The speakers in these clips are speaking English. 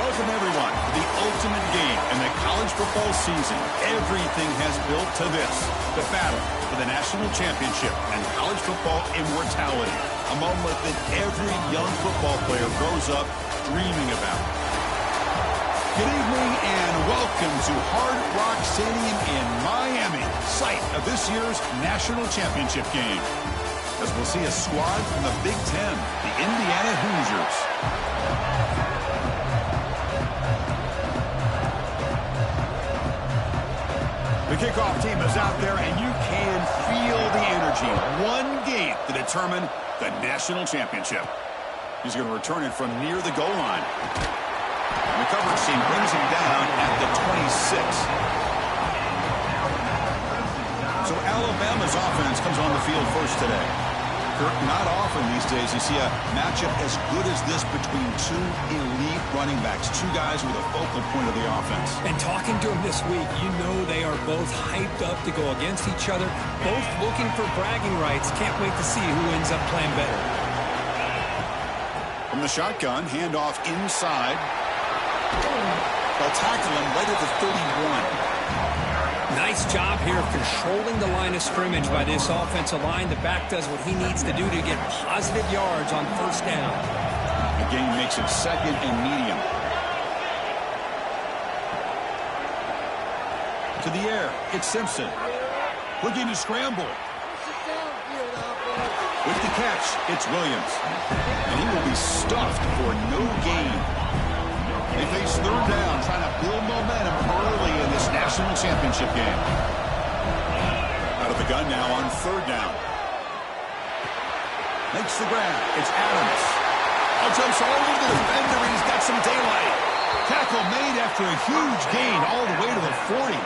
Welcome, everyone, to the ultimate game in the college football season. Everything has built to this, the battle for the national championship and college football immortality, a moment that every young football player grows up dreaming about. Good evening and welcome to Hard Rock Stadium in Miami, site of this year's national championship game. As we'll see a squad from the Big Ten, the Indiana Hoosiers. The kickoff team is out there, and you can feel the energy. One game to determine the national championship. He's going to return it from near the goal line. And the coverage team brings him down at the 26. So Alabama's offense comes on the field first today. Kirk, not often these days you see a matchup as good as this between two elite running backs, two guys with a focal point of the offense. And talking to them this week, you know they are both hyped up to go against each other, both looking for bragging rights. Can't wait to see who ends up playing better. From the shotgun, handoff inside. They'll tackle him right at the 31. Nice job here of controlling the line of scrimmage by this offensive line. The back does what he needs to do to get positive yards on first down. The game makes it second and medium. To the air, it's Simpson. Looking to scramble. With the catch, it's Williams. And he will be stuffed for no gain. They face third down, trying to build momentum early in this national championship game. Out of the gun now on third down. Makes the grab. It's Adams. Jumps all over the defender, and he's got some daylight. Tackle made after a huge gain all the way to the 40.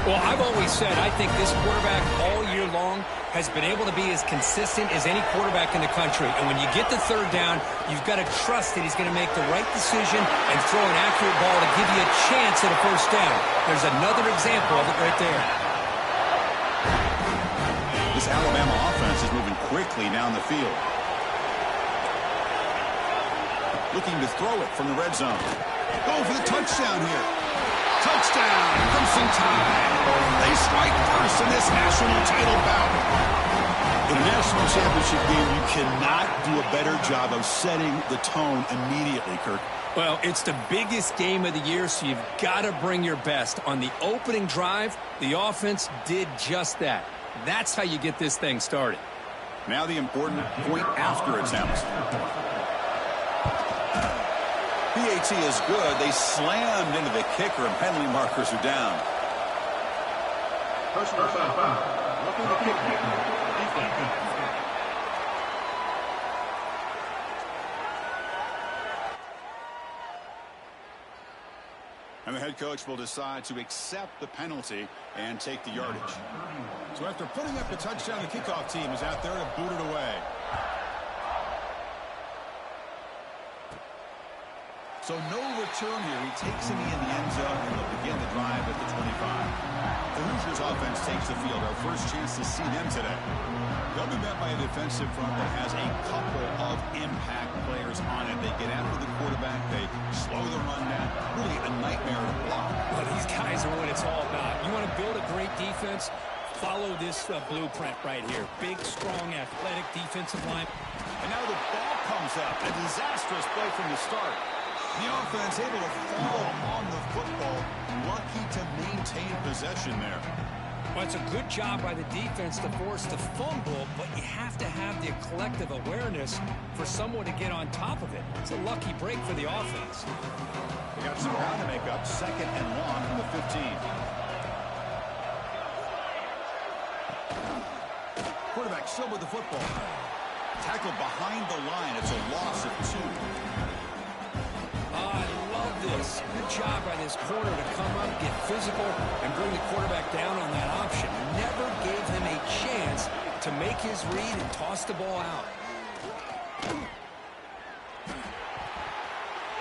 Well, I've always said I think this quarterback all year long has been able to be as consistent as any quarterback in the country. And when you get to third down, you've got to trust that he's going to make the right decision and throw an accurate ball to give you a chance at a first down. There's another example of it right there. This Alabama offense is moving quickly down the field. Looking to throw it from the red zone. Go for the touchdown here. Touchdown, Crimson Tide. They strike first in this national title bout. In a national championship game, you cannot do a better job of setting the tone immediately, Kirk. Well, it's the biggest game of the year, so you've got to bring your best. On the opening drive, the offense did just that. That's how you get this thing started. Now the important point after attempt. PAT is good. They slammed into the kicker, and penalty markers are down. Personal foul. Looking to kick. And the head coach will decide to accept the penalty and take the yardage. So after putting up the touchdown, the kickoff team is out there to boot it away. So no return here. He takes him in the end zone, and they'll begin the drive at the 25. The Hoosiers offense takes the field. Our first chance to see them today. They'll be met by a defensive front that has a couple of impact players on it. They get after the quarterback. They slow the run down. Really a nightmare to block. Well, these guys are what it's all about. You want to build a great defense? Follow this blueprint right here. Big, strong, athletic defensive line. And now the ball comes up. A disastrous play from the start. The offense able to fall on the football. Lucky to maintain possession there. Well, it's a good job by the defense to force the fumble, but you have to have the collective awareness for someone to get on top of it. It's a lucky break for the offense. They got some ground to make up. Second and long from the 15. Quarterback still with the football. Tackled behind the line. It's a loss of 2. I love this. Good job by this corner to come up, get physical, and bring the quarterback down on that option. Never gave him a chance to make his read and toss the ball out. And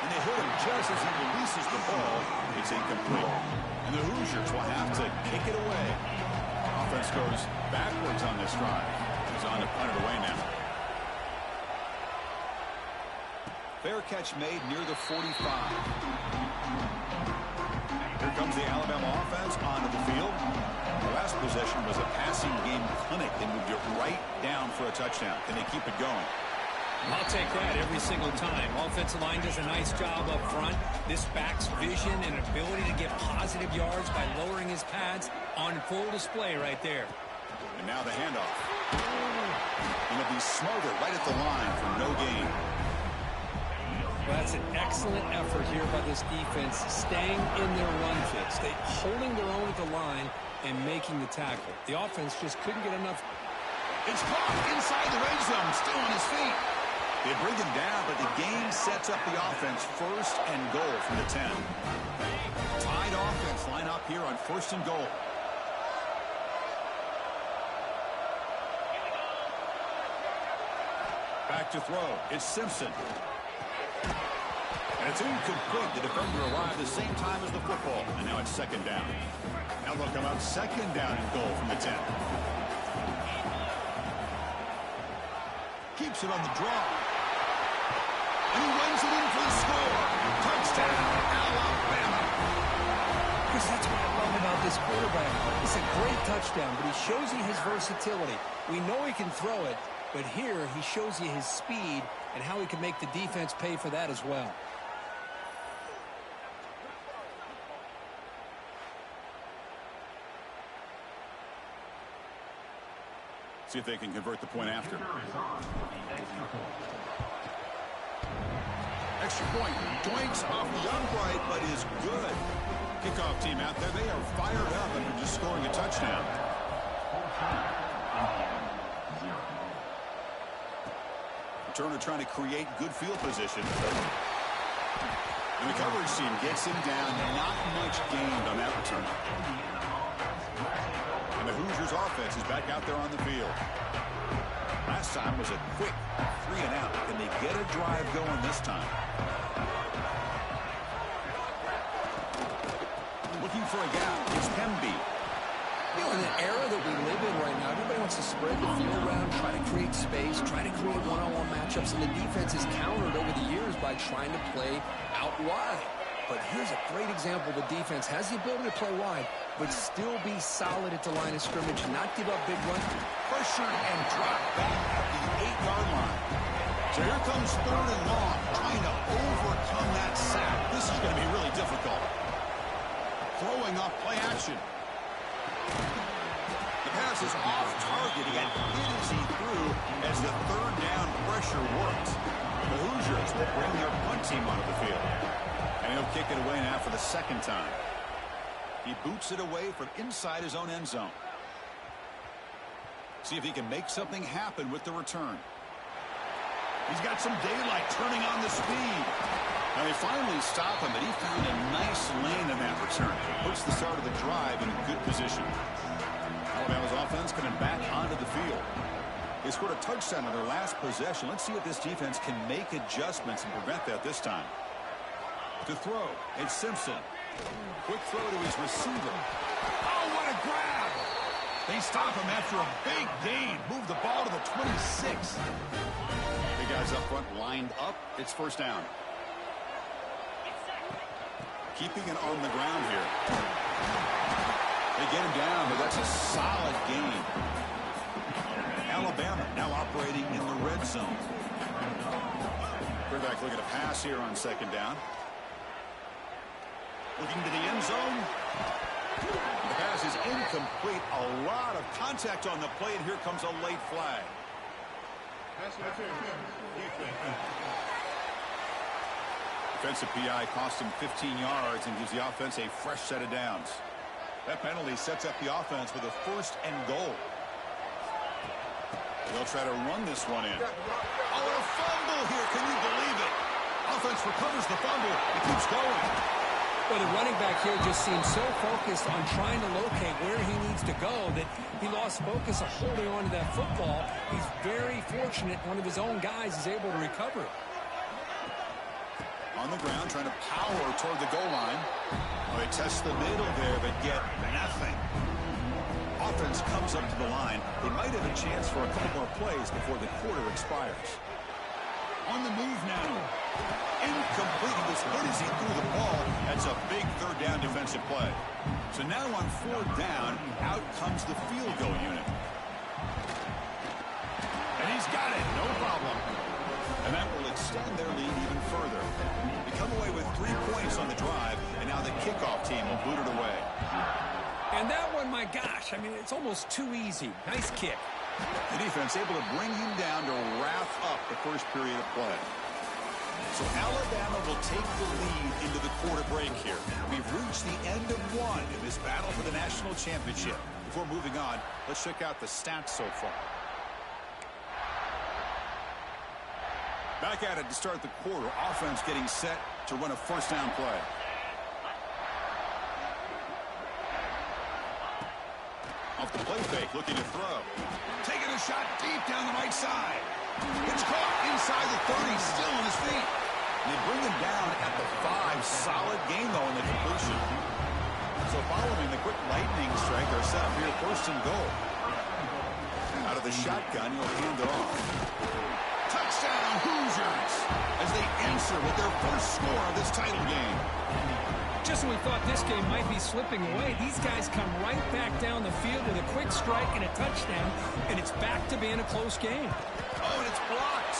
they hit him just as he releases the ball. It's incomplete. And the Hoosiers will have to kick it away. Offense goes backwards on this drive. He's on to punt it away now. Fair catch made near the 45. Here comes the Alabama offense onto the field. The last possession was a passing game clinic. They moved it right down for a touchdown. Can they keep it going? I'll take that every single time. Offensive line does a nice job up front. This back's vision and ability to get positive yards by lowering his pads on full display right there. And now the handoff. And it'll be smothered right at the line for no gain. Well, that's an excellent effort here by this defense, staying in their run fits. They holding their own at the line and making the tackle. The offense just couldn't get enough. It's caught inside the red zone, still on his feet. They bring him down, but the game sets up the offense first and goal from the 10. Tied offense line up here on first and goal. Back to throw. It's Simpson. And it's incomplete. The defender arrived the same time as the football. And now it's second down. Now they'll come out second down and goal from the 10. Keeps it on the draw. And he runs it in for the score. Touchdown, Alabama. Because that's what I love about this quarterback. It's a great touchdown, but he shows you his versatility. We know he can throw it, but here he shows you his speed and how he can make the defense pay for that as well. See if they can convert the point after. Extra point. Doinks off the upright, but is good. Kickoff team out there. They are fired up after just scoring a touchdown. Turner trying to create good field position. And the coverage team gets him down. Not much gained on that return. And the Hoosiers offense is back out there on the field. Last time was a quick 3 and out. Can they get a drive going this time? Looking for a gap. It's Hemby. You know, in the era that we live in right now, everybody wants to spread the field around, try to create space, try to create one-on-one matchups, and the defense is countered over the years by trying to play out wide. But here's a great example. The defense has the ability to play wide, but still be solid at the line of scrimmage, not give up big runs. Pressured and dropped back at the 8-yard line. So here comes third and long, trying to overcome that sack. This is going to be really difficult. Throwing off play action. The pass is off target. He got hit as he threw as the third down pressure works. The Hoosiers will bring their punt team onto the field. And he'll kick it away now for the second time. He boots it away from inside his own end zone. See if he can make something happen with the return. He's got some daylight turning on the speed. Now they finally stop him, but he found a nice lane in that return. Puts the start of the drive in a good position. Alabama's offense coming back onto the field. They scored a touchdown on their last possession. Let's see if this defense can make adjustments and prevent that this time. To throw, it's Simpson. Quick throw to his receiver. Oh, what a grab! They stop him after a big gain. Move the ball to the 26. The guys up front lined up. It's first down. Keeping it on the ground here. They get him down, but that's a solid gain. Alabama now operating in the red zone. Quarterback looking to pass here on second down. Looking to the end zone. The pass is incomplete. A lot of contact on the play, and here comes a late flag. Defensive PI cost him 15 yards and gives the offense a fresh set of downs. That penalty sets up the offense with a first and goal. They'll try to run this one in. Oh, a fumble here. Can you believe it? Offense recovers the fumble. It keeps going. Well, the running back here just seems so focused on trying to locate where he needs to go that he lost focus of holding on to that football. He's very fortunate one of his own guys is able to recover it. On the ground, trying to power toward the goal line. Oh, they test the middle there, but get nothing. Offense comes up to the line. They might have a chance for a couple more plays before the quarter expires. On the move now. was hit as he threw the ball. That's a big third down defensive play. So now on fourth down, out comes the field goal unit. And he's got it, no problem. And that will extend their lead even further. They come away with 3 points on the drive, and now the kickoff team will boot it away. And that one, my gosh, I mean, it's almost too easy. Nice kick. The defense able to bring him down to wrap up the first period of play. So Alabama will take the lead into the quarter break here. We've reached the end of one in this battle for the national championship. Before moving on, let's check out the stats so far. Back at it to start the quarter. Offense getting set to run a first down play. Off the play fake, looking to throw. Taking a shot deep down the right side. It's caught inside the 30, still on his feet. And they bring him down at the 5. Solid game, though, in the completion. So following the quick lightning strike, they're set up here first and goal. Out of the shotgun, he'll hand it off. Touchdown, Hoosiers, as they answer with their first score of this title game. Just when we thought this game might be slipping away, these guys come right back down the field with a quick strike and a touchdown, and it's back to being a close game. Oh, and it's blocked.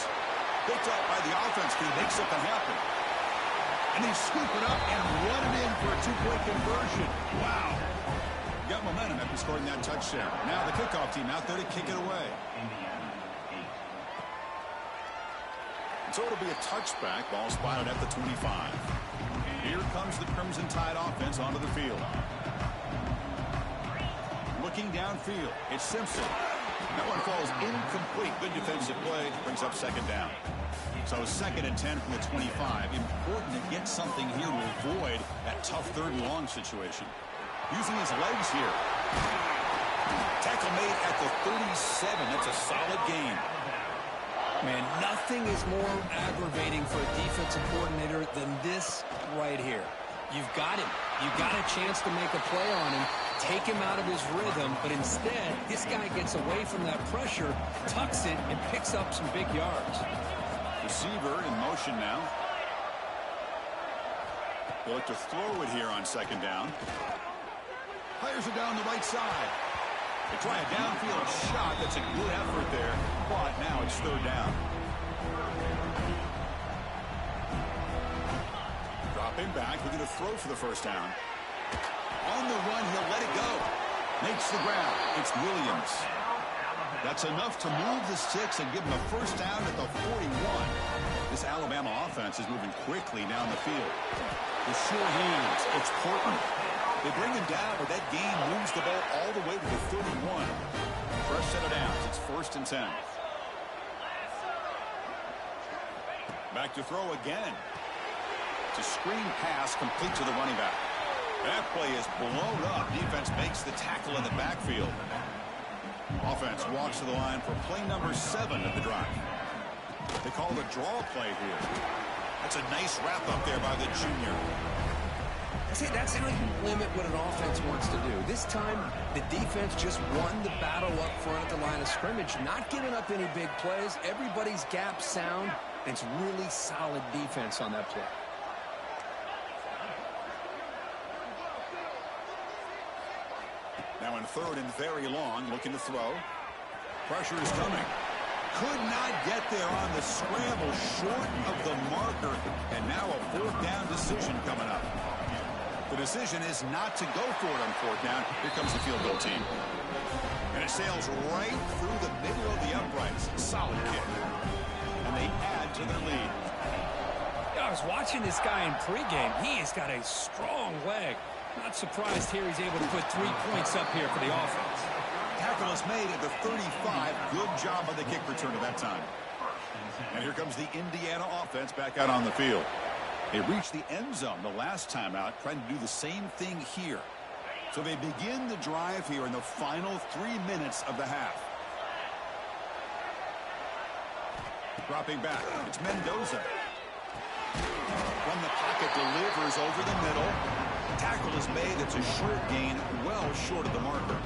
Picked up by the offense to make something happen. And they scoop it up and run it in for a 2-point conversion. Wow. Got momentum after scoring that touchdown. Now the kickoff team out there to kick it away. So it'll be a touchback. Ball spotted at the 25. Here comes the Crimson Tide offense onto the field. Looking downfield, it's Simpson. That one falls incomplete. Good defensive play. Brings up second down. So 2nd and 10 from the 25. Important to get something here to avoid that tough third and long situation. Using his legs here. Tackle made at the 37. That's a solid gain. Man, nothing is more aggravating for a defensive coordinator than this right here. You've got him. You've got a chance to make a play on him, take him out of his rhythm, but instead, this guy gets away from that pressure, tucks it, and picks up some big yards. Receiver in motion now. They'll look to throw it here on second down. Fires it down the right side. They try a downfield shot. That's a good effort there. But now it's third down. Dropping back. Looking to throw for the first down. On the run, he'll let it go. Makes the ground. It's Williams. That's enough to move the sticks and give him a first down at the 41. This Alabama offense is moving quickly down the field. The short hands. It's Portland. They bring him down, but that gain moves the ball all the way to the 31. Fresh set of downs. It's 1st and 10. Back to throw again. It's a screen pass complete to the running back. That play is blown up. Defense makes the tackle in the backfield. Offense walks to the line for play number 7 of the drive. They call the draw play here. That's a nice wrap up there by the junior. See, that's how you limit what an offense wants to do. This time, the defense just won the battle up front at the line of scrimmage, not giving up any big plays. Everybody's gap sound. And it's really solid defense on that play. Now in 3rd and very long, looking to throw. Pressure is coming. Could not get there on the scramble, short of the marker. And now a 4th down decision coming up. The decision is not to go for it on 4th down. Here comes the field goal team. And it sails right through the middle of the uprights. Solid kick. And they add to their lead. I was watching this guy in pregame. He has got a strong leg. Not surprised here he's able to put 3 points up here for the offense. Tackle is made at the 35. Good job on the kick return at that time. And here comes the Indiana offense back out on the field. They reached the end zone the last time out, trying to do the same thing here. So they begin the drive here in the final 3 minutes of the half. Dropping back, it's Mendoza. From the pocket, delivers over the middle. Tackle is made. It's a short gain, well short of the marker.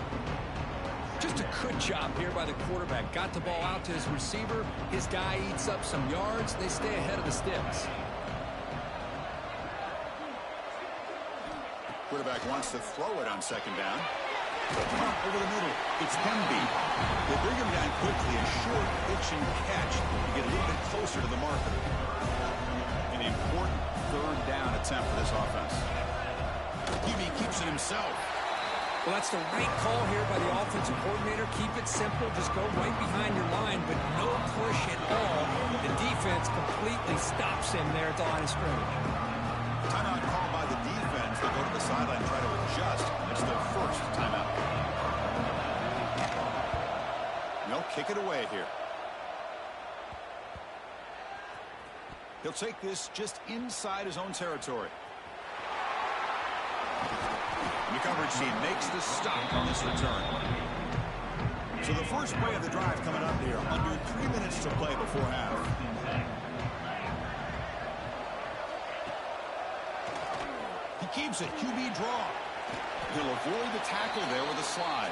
Just a good job here by the quarterback. Got the ball out to his receiver. His guy eats up some yards. They stay ahead of the sticks. Quarterback wants to throw it on second down. Over the middle, it's Hemby. They bring him down quickly, a short pitch and catch to get a little bit closer to the marker. An important third down attempt for this offense. Hemby keeps it himself. Well, that's the right call here by the offensive coordinator. Keep it simple. Just go right behind your line, but no push at all. The defense completely stops him there at the line of scrimmage. Timeout called by the defense. They go to the sideline and try to adjust. It's their first timeout. They'll kick it away here. He'll take this just inside his own territory. The coverage team makes the stop on this return. So the first play of the drive coming up here. Under 3 minutes to play before half. He keeps it. QB draw. He'll avoid the tackle there with a slide.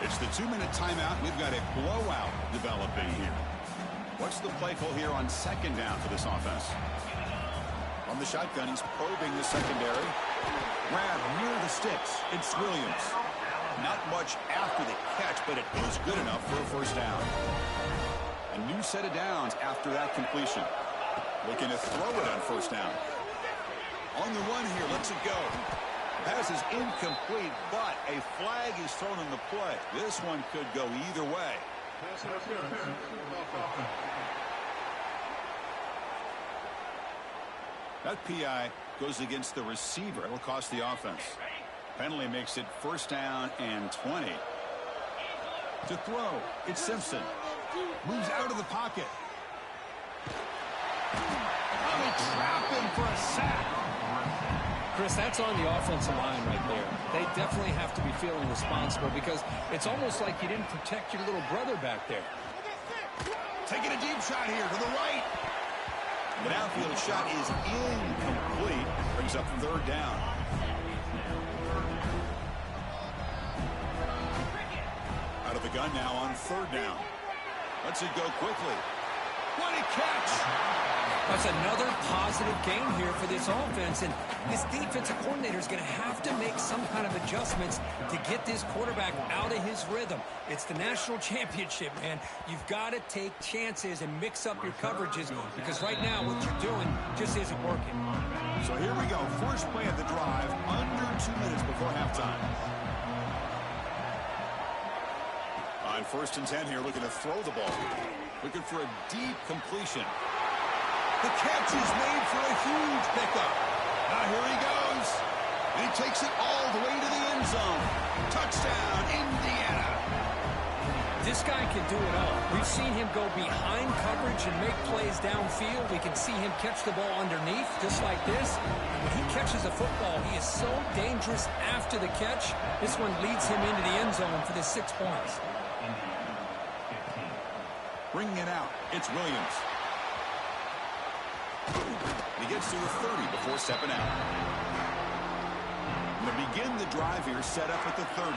It's the 2-minute timeout. We've got a blowout developing here. What's the play call here on second down for this offense? From the shotgun, he's probing the secondary. Grab near the sticks. It's Williams. Not much after the catch, but it is good enough for a first down. A new set of downs after that completion. Looking to throw it on first down. On the run here, lets it go. Pass is incomplete, but a flag is thrown in the play. This one could go either way. That PI goes against the receiver. It'll cost the offense. Penalty makes it first down and 20. To throw, it's Simpson. Moves out of the pocket. They trap him for a sack. Chris, that's on the offensive line right there. They definitely have to be feeling responsible because it's almost like you didn't protect your little brother back there. Taking a deep shot here to the right. The downfield shot is incomplete. Brings up third down. Out of the gun now on third down. Lets it go quickly. What a catch! That's another positive gain here for this offense, and this defensive coordinator is going to have to make some kind of adjustments to get this quarterback out of his rhythm. It's the national championship, man. You've got to take chances and mix up your coverages because right now what you're doing just isn't working. So here we go. First play of the drive, under 2 minutes before halftime. On first and 10 here, looking to throw the ball. Looking for a deep completion. The catch is made for a huge pickup. Now here he goes. And he takes it all the way to the end zone. Touchdown, Indiana. This guy can do it all. We've seen him go behind coverage and make plays downfield. We can see him catch the ball underneath, just like this. And when he catches a football, he is so dangerous after the catch. This one leads him into the end zone for the 6 points. Bringing it out, it's Williams. He gets to the 30 before stepping out. And to begin the drive here, set up at the 30.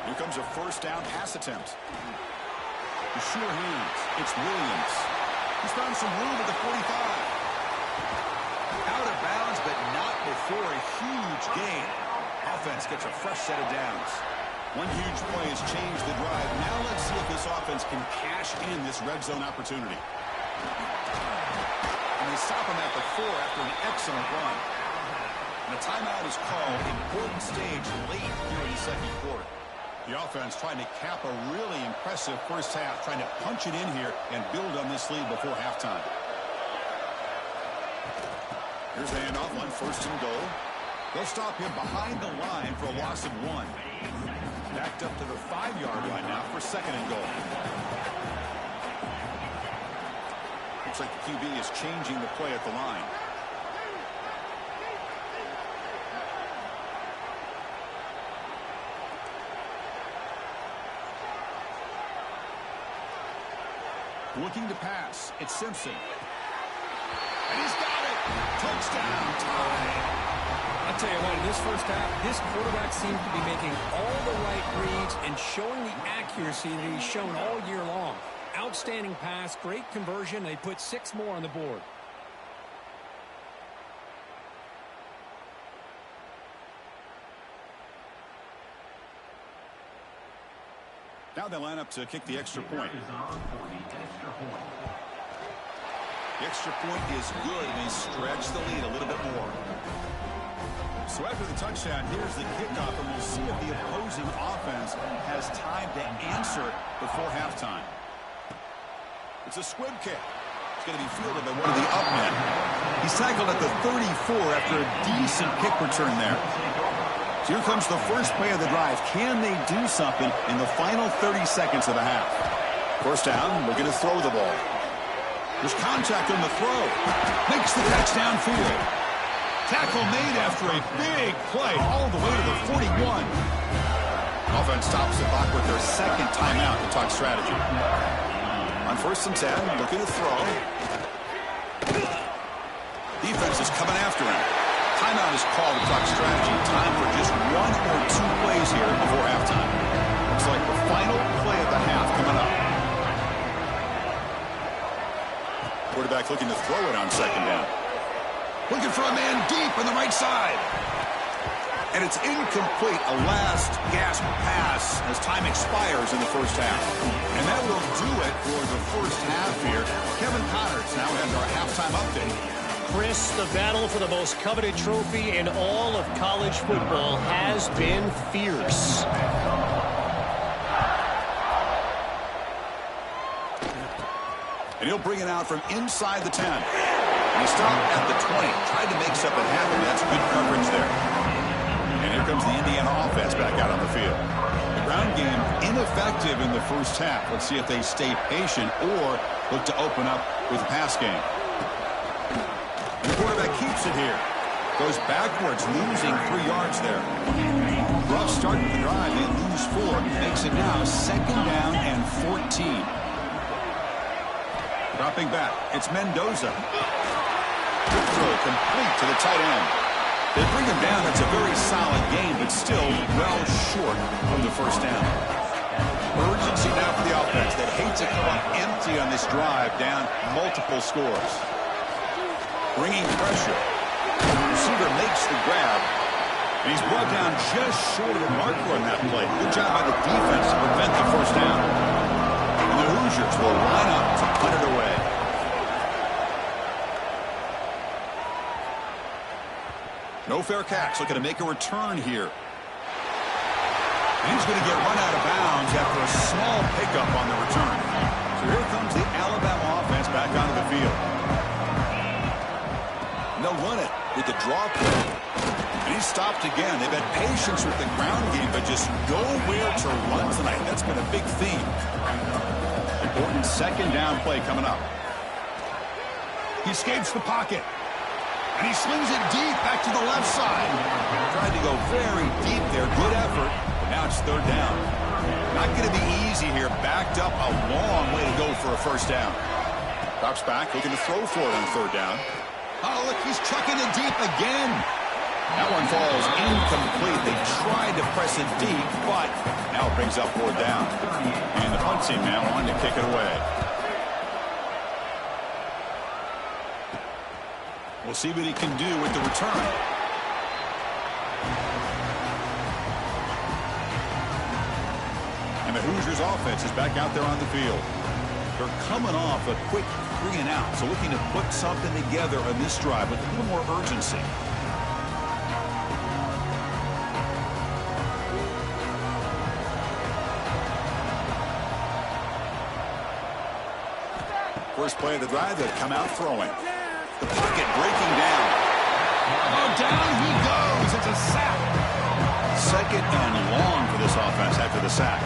Here comes a first down pass attempt. The sure hands, it's Williams. He's found some room at the 45. Out of bounds, but not before a huge gain. Offense gets a fresh set of downs. One huge play has changed the drive. Now let's see if this offense can cash in this red zone opportunity. And they stop him at the 4 after an excellent run. And a timeout is called. Important stage late here in the second quarter. The offense trying to cap a really impressive first half, trying to punch it in here and build on this lead before halftime. Here's the handoff on first and goal. They'll stop him behind the line for a loss of 1. Backed up to the 5-yard line now for second and goal. Looks like the QB is changing the play at the line. Looking to pass. It's Simpson. And he's got it. Touchdown. Tie. I'll tell you what, in this first half, this quarterback seems to be making all the right reads and showing the accuracy that he's shown all year long. Outstanding pass, great conversion. They put 6 more on the board. Now they line up to kick the extra point. The extra point is good, and they stretch the lead a little bit more. So after the touchdown, here's the kickoff, and we'll see if the opposing offense has time to answer before halftime. It's a squib kick. It's going to be fielded by one of the up men. He's tackled at the 34 after a decent kick return there. So here comes the first play of the drive. Can they do something in the final 30 seconds of the half? First down, we're going to throw the ball. There's contact on the throw. Makes the catch downfield. Tackle made after a big play all the way to the 41. Offense stops the clock with their second timeout to talk strategy. On 1st and 10, looking to throw. Defense is coming after him. Timeout is called to talk strategy. Time for just 1 or 2 plays here before halftime. Looks like the final play of the half coming up. Quarterback looking to throw it on 2nd down. Looking for a man deep on the right side. And it's incomplete. A last gasp pass as time expires in the first half. And that will do it for the first half here. Kevin Connors now has our halftime update. Chris, the battle for the most coveted trophy in all of college football has been fierce. And he'll bring it out from inside the 10. And he stopped at the 20. Tried to make something happen. That's good coverage there. And here comes the Indiana offense back out on the field. The ground game ineffective in the first half. Let's see if they stay patient or look to open up with a pass game. And the quarterback keeps it here. Goes backwards, losing 3 yards there. Rough start to the drive. They lose 4. Makes it now 2nd down and 14. Dropping back. It's Mendoza. Good throw complete to the tight end. They bring him down. It's a very solid game, but still well short of the first down. Urgency now for the offense. They hate to come up empty on this drive, down multiple scores. Bringing pressure. The receiver makes the grab, and he's brought down just short of the marker on that play. Good job by the defense to prevent the first down. And the Hoosiers will line up to put it away. No fair catch. Looking to make a return here. And he's going to get run out of bounds after a small pickup on the return. So here comes the Alabama offense back onto the field. And they'll run it with the draw play. And he's stopped again. They've had patience with the ground game, but just nowhere to run tonight. That's been a big theme. Important 2nd down play coming up. He escapes the pocket. And he slings it deep back to the left side. Tried to go very deep there. Good effort. But now it's 3rd down. Not going to be easy here. Backed up a long way to go for a first down. Drops back. Looking to throw for it on 3rd down. Oh, look. He's chucking it deep again. That one falls incomplete. They tried to press it deep, but now it brings up 4th down. And the punt team now on to kick it away. We'll see what he can do with the return. And the Hoosiers offense is back out there on the field. They're coming off a quick 3 and out, so looking to put something together on this drive with a little more urgency. First play of the drive, they've come out throwing. The pocket breaking down. Oh, down he goes. It's a sack. 2nd and long for this offense after the sack.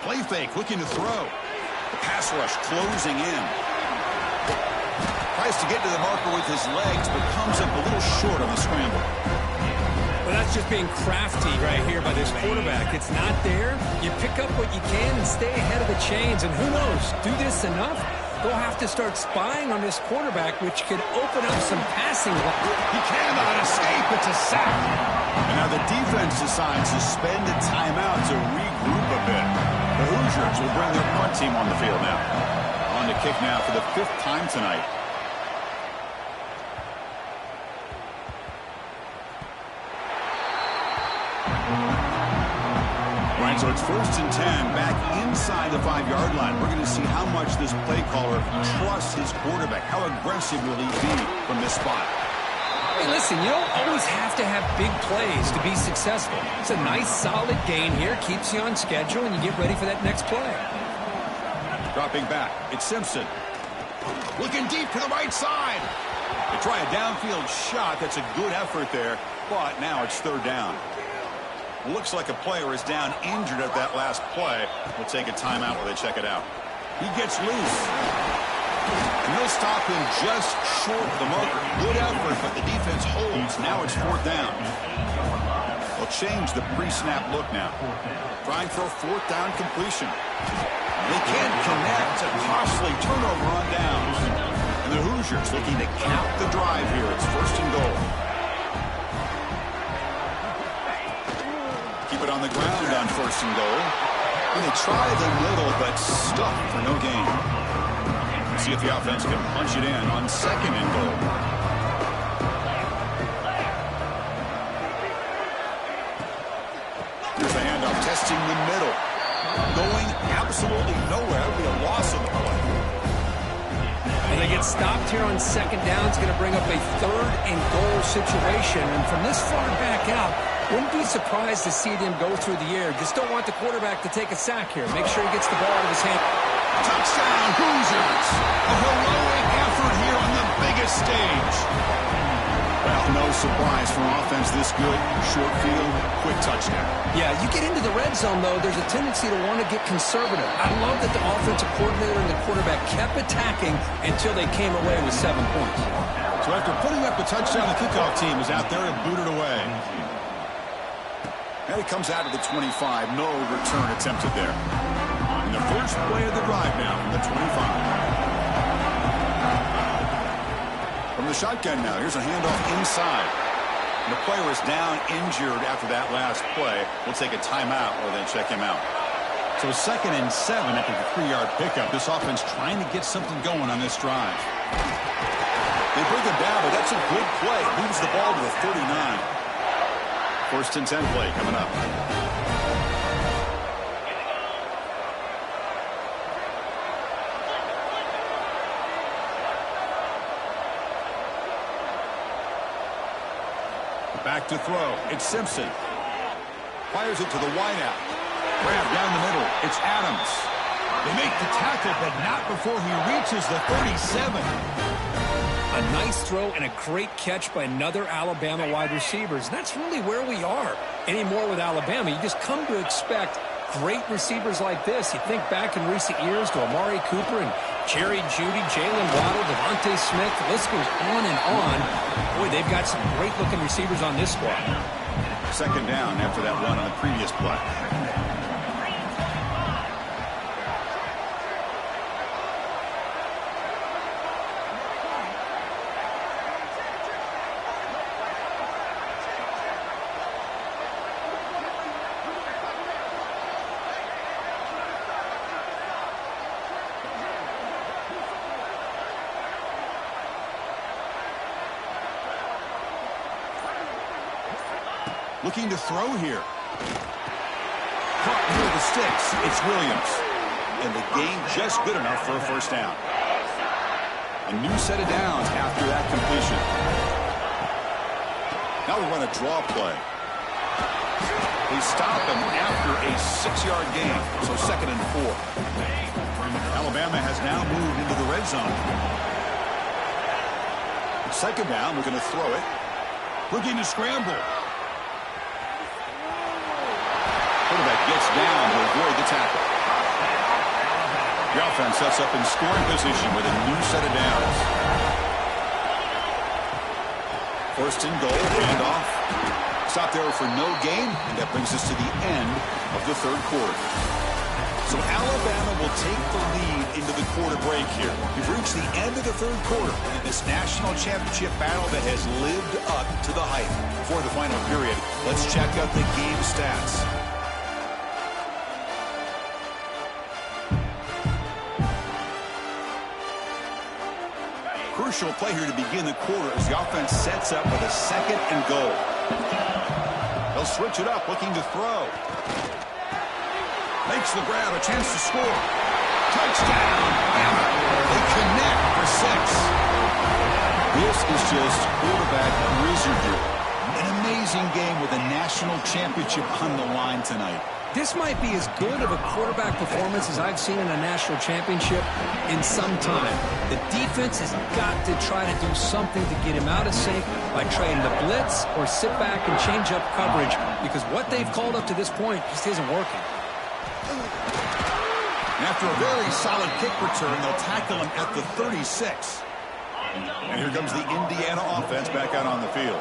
Play fake, looking to throw. The pass rush closing in. Tries to get to the marker with his legs, but comes up a little short on the scramble. Well, that's just being crafty right here by this quarterback. It's not there. You pick up what you can and stay ahead of the chains. And who knows, do this enough, they'll have to start spying on this quarterback, which could open up some passing. He cannot escape. It's a sack. And now the defense decides to spend a timeout to regroup a bit. The Hoosiers will bring their punt team on the field now. On to kick now for the 5th time tonight. And so it's 1st and 10 back inside the 5-yard line. We're going to see how much this play caller trusts his quarterback. How aggressive will he be from this spot? Hey, listen, you don't always have to have big plays to be successful. It's a nice, solid gain here. Keeps you on schedule, and you get ready for that next play. Dropping back, it's Simpson. Looking deep to the right side. They try a downfield shot. That's a good effort there, but now it's 3rd down. Looks like a player is down injured at that last play. We'll take a timeout while they check it out. He gets loose. And he'll stop him just short of the marker. Good effort, but the defense holds. Now it's 4th down. They'll change the pre-snap look now. Trying for a 4th down completion. They can't connect. It's a costly turnover on downs. And the Hoosiers looking to cap the drive here. It's 1st and goal. Keep it on the ground on 1st and goal. And they try the middle, but stuck for no gain. Let's see if the offense can punch it in on 2nd and goal. Here's the handoff, testing the middle. Going absolutely nowhere. It'll be a loss of the play. And they get stopped here on 2nd down. It's going to bring up a 3rd and goal situation. And from this far back out, wouldn't be surprised to see them go through the air. Just don't want the quarterback to take a sack here. Make sure he gets the ball out of his hand. Touchdown, Hoosiers! A heroic effort here on the biggest stage. Well, no surprise for an offense this good. Short field, quick touchdown. Yeah, you get into the red zone, though, there's a tendency to want to get conservative. I love that the offensive coordinator and the quarterback kept attacking until they came away with 7 points. So after putting up a touchdown, the kickoff team is out there and booted away. And he comes out of the 25. No return attempted there. And the first play of the drive now from the 25. From the shotgun now, here's a handoff inside. And the player is down injured after that last play. We'll take a timeout or then check him out. So 2nd and 7 after the 3-yard pickup. This offense trying to get something going on this drive. They bring him down, but that's a good play. Moves the ball to the 39. 1st and 10 play coming up. Back to throw. It's Simpson. Fires it to the wideout. Grab down the middle. It's Adams. They make the tackle, but not before he reaches the 37. A nice throw and a great catch by another Alabama wide receivers. That's really where we are anymore with Alabama. You just come to expect great receivers like this. You think back in recent years to Amari Cooper and Jerry Jeudy, Jalen Waddle, Devontae Smith. The list goes on and on. Boy, they've got some great-looking receivers on this squad. 2nd down after that run on the previous play. Looking to throw here. Caught near the sticks. It's Williams. And the gain just good enough for a 1st down. A new set of downs after that completion. Now we run a draw play. They stop him after a 6-yard gain. So 2nd and 4. Alabama has now moved into the red zone. 2nd down. We're going to throw it. Looking to scramble. Quarterback gets down to avoid the tackle. The offense sets up in scoring position with a new set of downs. 1st and goal, handoff. Stop there for no gain, and that brings us to the end of the 3rd quarter. So Alabama will take the lead into the quarter break here. We've reached the end of the 3rd quarter in this national championship battle that has lived up to the hype. Before the final period, let's check out the game stats. Crucial play here to begin the quarter as the offense sets up with a 2nd and goal. They'll switch it up, looking to throw. Makes the grab, a chance to score. Touchdown, Bama. They connect for 6. This is just quarterback wizardry. An amazing game with a national championship on the line tonight. This might be as good of a quarterback performance as I've seen in a national championship in some time. The defense has got to try to do something to get him out of sync by trying to blitz or sit back and change up coverage, because what they've called up to this point just isn't working. And after a very solid kick return, they'll tackle him at the 36. And here comes the Indiana offense back out on the field.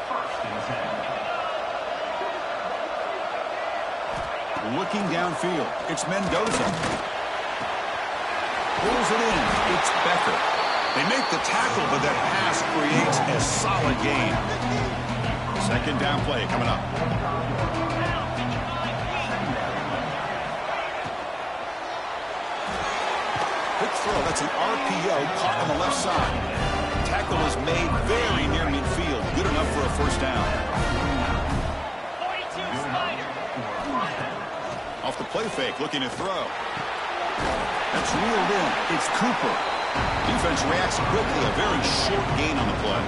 Looking downfield, it's Mendoza. Pulls it in, it's Becker. They make the tackle, but that pass creates a solid gain. Second down play coming up. Quick throw, that's an RPO caught on the left side. Tackle is made very near midfield, good enough for a first down. Off the play fake, looking to throw. That's reeled in. It's Cooper. Defense reacts quickly. A very short gain on the play.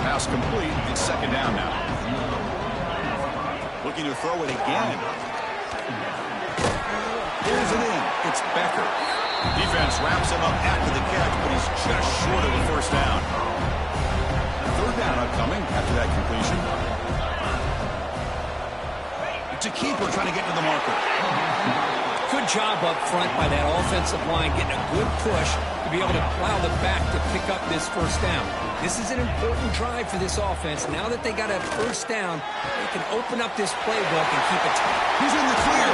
Pass complete. It's second down now. Looking to throw it again. Pulls it in. It's Becker. Defense wraps him up after the catch, but he's just short of the first down. Third down upcoming after that completion. It's a keeper trying to get to the marker. Good job up front by that offensive line, getting a good push to be able to allow the back to pick up this first down. This is an important drive for this offense. Now that they got a first down, they can open up this playbook and keep it tight. He's in the clear.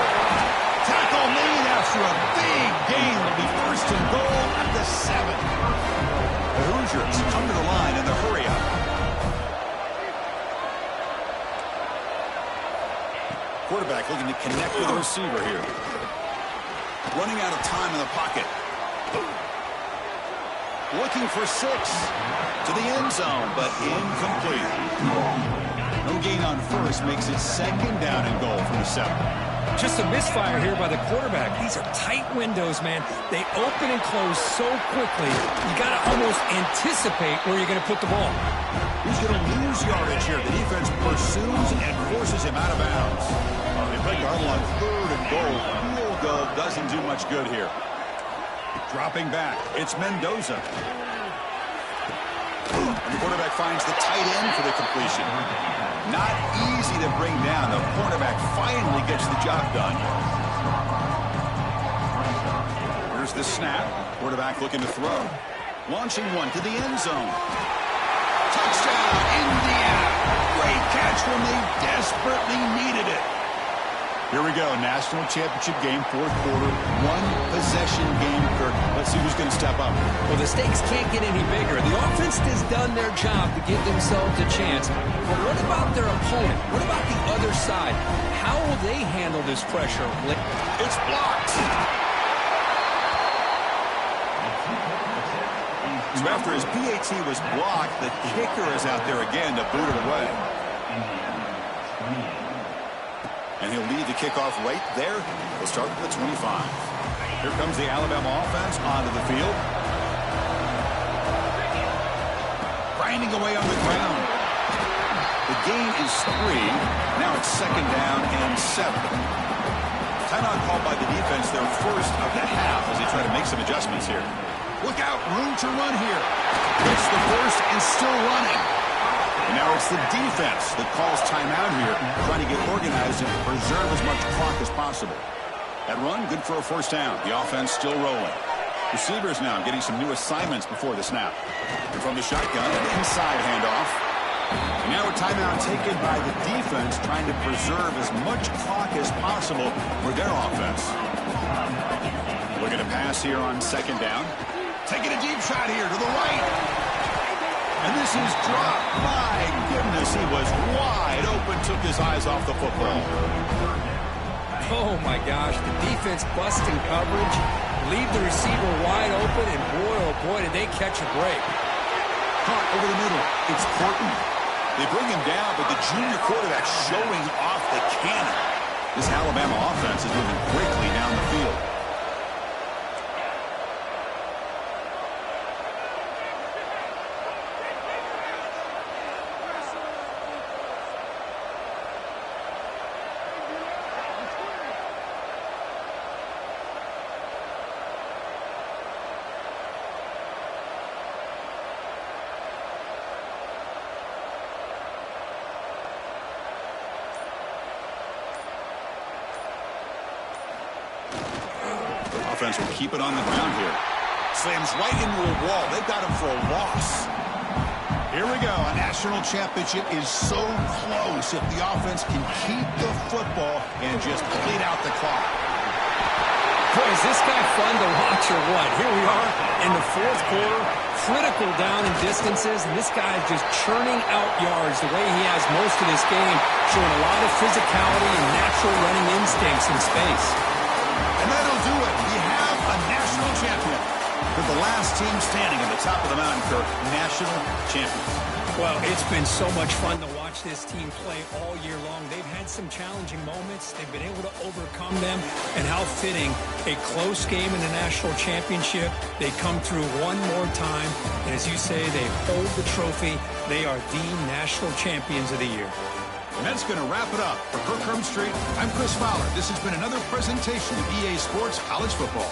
Tackle made after a big gain. Will be first and goal at the 7. The Hoosiers come to the line in the hurry up. Quarterback looking to connect with the receiver here. Running out of time in the pocket. Looking for 6. To the end zone, but incomplete. No gain on first makes it second down and goal from the 7. Just a misfire here by the quarterback. These are tight windows, man. They open and close so quickly. You got to almost anticipate where you're going to put the ball. He's going to lose yardage here. The defense pursues and forces him out of bounds. They play Gardle on third and goal. Field goal doesn't do much good here. Dropping back, it's Mendoza. And the quarterback finds the tight end for the completion. Not easy to bring down. The quarterback finally gets the job done. Here's the snap. Quarterback looking to throw. Launching one to the end zone. Touchdown, Indiana. Great catch when they desperately needed it. Here we go, national championship game, fourth quarter, one-possession game, Kirk. Let's see who's going to step up. Well, the stakes can't get any bigger. The offense has done their job to give themselves a chance. But what about their opponent? What about the other side? How will they handle this pressure? It's blocked. So after his PAT was blocked, the kicker is out there again to boot it away. And he'll lead the kickoff right there. He'll start with the 25. Here comes the Alabama offense onto the field. Grinding away on the ground. The gain is 3. Now it's second down and 7. Timeout called by the defense, their first of the half as they try to make some adjustments here. Look out, room to run here. Gets the first and still running. And now it's the defense that calls timeout here, trying to get organized and preserve as much clock as possible. That run, good for a first down. The offense still rolling. Receivers now getting some new assignments before the snap. And from the shotgun, an inside handoff. And now a timeout taken by the defense, trying to preserve as much clock as possible for their offense. Looking to pass here on second down. Taking a deep shot here to the right. And this is dropped. My goodness, he was wide open, took his eyes off the football. Oh, my gosh, the defense busting coverage, leave the receiver wide open, and boy, oh boy, did they catch a break. Caught over the middle. It's Horton. They bring him down, but the junior quarterback showing off the cannon. This Alabama offense is moving quickly down the field. Offense will keep it on the ground here. Slams right into a wall. They've got him for a loss. Here we go. A national championship is so close if the offense can keep the football and just bleed out the clock. Boy, is this guy fun to watch or what? Here we are in the fourth quarter, critical down in distances, and this guy is just churning out yards the way he has most of this game, showing a lot of physicality and natural running instincts in space. And that'll do it. We have a national champion. They're the last team standing at the top of the mountain, Kirk. National champions. Well, it's been so much fun to watch this team play all year long. They've had some challenging moments. They've been able to overcome them. And how fitting, a close game in the national championship. They come through one more time. And as you say, they hold the trophy. They are the national champions of the year. And that's going to wrap it up. For Kirk Street, I'm Chris Fowler. This has been another presentation of EA Sports College Football.